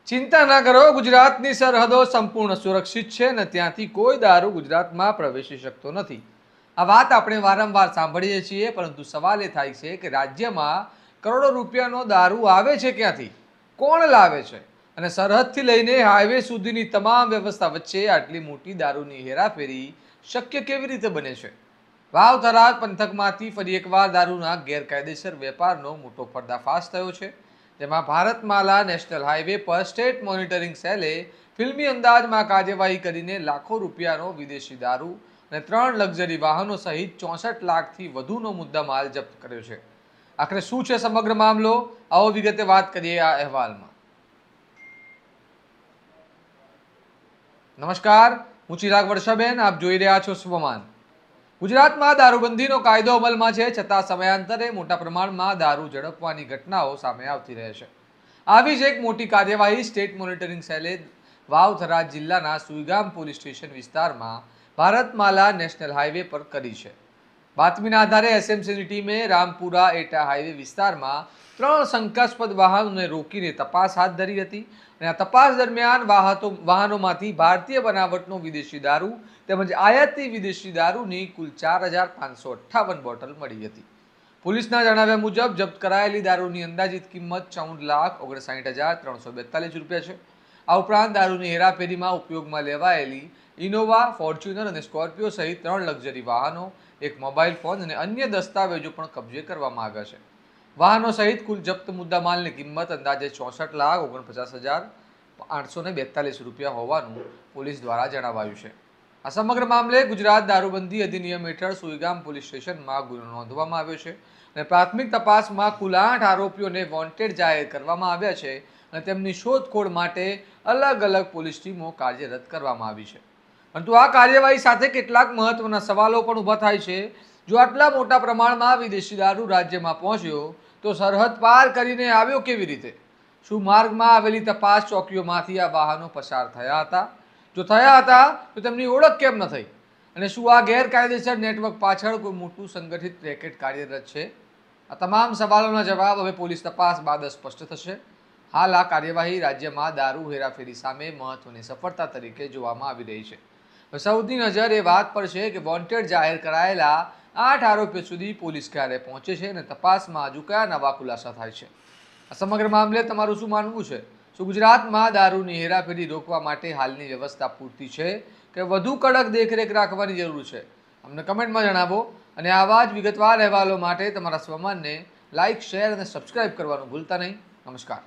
ચિંતા ના કરો, ગુજરાતની સરહદો સંપૂર્ણ સુરક્ષિત છે અને ત્યાંથી કોઈ દારૂ ગુજરાતમાં પ્રવેશી શકતો નથી. આ વાત આપણે વારંવાર સાંભળીએ છીએ, પરંતુ સવાલ એ થાય છે કે રાજ્યમાં કરોડો રૂપિયાનો દારૂ આવે છે ક્યાંથી, કોણ લાવે છે, અને સરહદથી લઈને હાઈવે સુધીની તમામ વ્યવસ્થા વચ્ચે આટલી મોટી દારૂની હેરાફેરી શક્ય કેવી રીતે બને છે? વાવ થરાદ પંથકમાંથી ફરી એકવાર દારૂના ગેરકાયદેસર વેપારનો મોટો પર્દાફાશ થયો છે. જેમાં ભારતમાલા નેશનલ હાઈવે પર સ્ટેટ મોનિટરિંગ સેલે ફિલ્મી અંદાજમાં કાર્યવાહી કરીને લાખો રૂપિયાનો વિદેશી દારૂ અને 3 લક્ઝરી વાહનો સહિત 64 લાખથી વધુનો મુદ્દામાલ જપ્ત કર્યો છે. આખરે શું છે સમગ્ર મામલો? આવો વિગતે વાત કરીએ આ અહેવાલમાં. નમસ્કાર, હું ચિરાગ વર્ષાબેન, આપ જોઈ રહ્યા છો સ્વમાન. ગુજરાતમાં દારૂબંધીનો કાયદો અમલમાં છે, છતાં સમયાંતરે મોટા પ્રમાણમાં દારૂ ઝડપવાની ઘટનાઓ સામે આવતી રહે છે. આવી જ એક મોટી કાર્યવાહી સ્ટેટ મોનિટરિંગ સેલે વાવ થરાદ જિલ્લાના સુઈગામ પોલીસ સ્ટેશન વિસ્તારમાં ભારતમાલા નેશનલ હાઈવે પર કરી છે. બાતમીના આધારે એસએમસીની ટીમે રામપુરા એટા હાઈવે વિસ્તારમાં 3 શંકાસ્પદ વાહનોને રોકીને તપાસ હાથ ધરી હતી અને આ તપાસ દરમિયાન વાહનોમાંથી ભારતીય બનાવટનો વિદેશી દારૂ તેમજ આયાતી વિદેશી દારૂની કુલ 4558 બોટલ મળી હતી. પોલીસના જણાવ્યા મુજબ જપ્ત કરાયેલી દારૂની અંદાજિત કિંમત 14,59,342 રૂપિયા છે. આ ઉપરાંત દારૂની હેરાફેરીમાં ઉપયોગમાં લેવાયેલી ઇનોવા, ફોર્ચ્યુનર અને સ્કોર્પિયો સહિત 3 લક્ઝરી વાહનો, એક મોબાઈલ ફોન અને અન્ય દસ્તાવેજો પણ કબજે કરવામાં આવ્યા છે. વાહનો સહિત કુલ જપ્ત મુદ્દામાલની કિંમત અંદાજે 64,49,842 રૂપિયા હોવાનું પોલીસ દ્વારા જણાવાયું છે. આ સમગ્ર મામલે ગુજરાત દારૂબંધી અધિનિયમ હેઠળ સુઈગામ પોલીસ સ્ટેશનમાં ગુનો નોંધવામાં આવ્યો છે અને પ્રાથમિક તપાસમાં કુલ 8 આરોપીઓને વોન્ટેડ જાહેર કરવામાં આવ્યા છે અને તેમની શોધખોળ માટે અલગ અલગ પોલીસ ટીમો કાર્યરત કરવામાં આવી છે. પરંતુ આ કાર્યવાહી સાથે કેટલાક મહત્વના સવાલો પણ ઊભા થાય છે. જો આટલા મોટા પ્રમાણમાં વિદેશી દારૂ રાજ્યમાં પહોંચ્યો તો સરહદ પાર કરીને આવ્યો કેવી રીતે? શું માર્ગમાં આવેલી તપાસ ચોકીઓમાંથી આ વાહનો પસાર થયા હતા? જો થયા હતા તો તેમની ઓળખ કેમ ન થઈ? અને શું આ ગેરકાયદેસર નેટવર્ક પાછળ કોઈ મોટું સંગઠિત રેકેટ કાર્યરત છે? આ તમામ સવાલોના જવાબ હવે પોલીસ તપાસ બાદ સ્પષ્ટ થશે. હાલ આ કાર્યવાહી રાજ્યમાં દારૂ હેરાફેરી સામે મહત્વની સફળતા તરીકે જોવામાં આવી રહી છે. સૌની નજર એ વાત પર છે કે વોન્ટેડ જાહેર કરાયેલા 8 આરોપીઓ સુધી પોલીસ ક્યારે પહોંચે છે અને તપાસમાં હજુ કયા નવા ખુલાસા થાય છે. આ સમગ્ર મામલે તમારું શું માનવું છે? શું ગુજરાતમાં દારૂની હેરાફેરી રોકવા માટે હાલની વ્યવસ્થા પૂરતી છે કે વધુ કડક દેખરેખ રાખવાની જરૂર છે? અમને કમેન્ટમાં જણાવો અને આવા જ વિગતવાર અહેવાલો માટે તમારા સ્વમાનને લાઇક, શેર અને સબસ્ક્રાઇબ કરવાનું ભૂલતા નહીં. નમસ્કાર.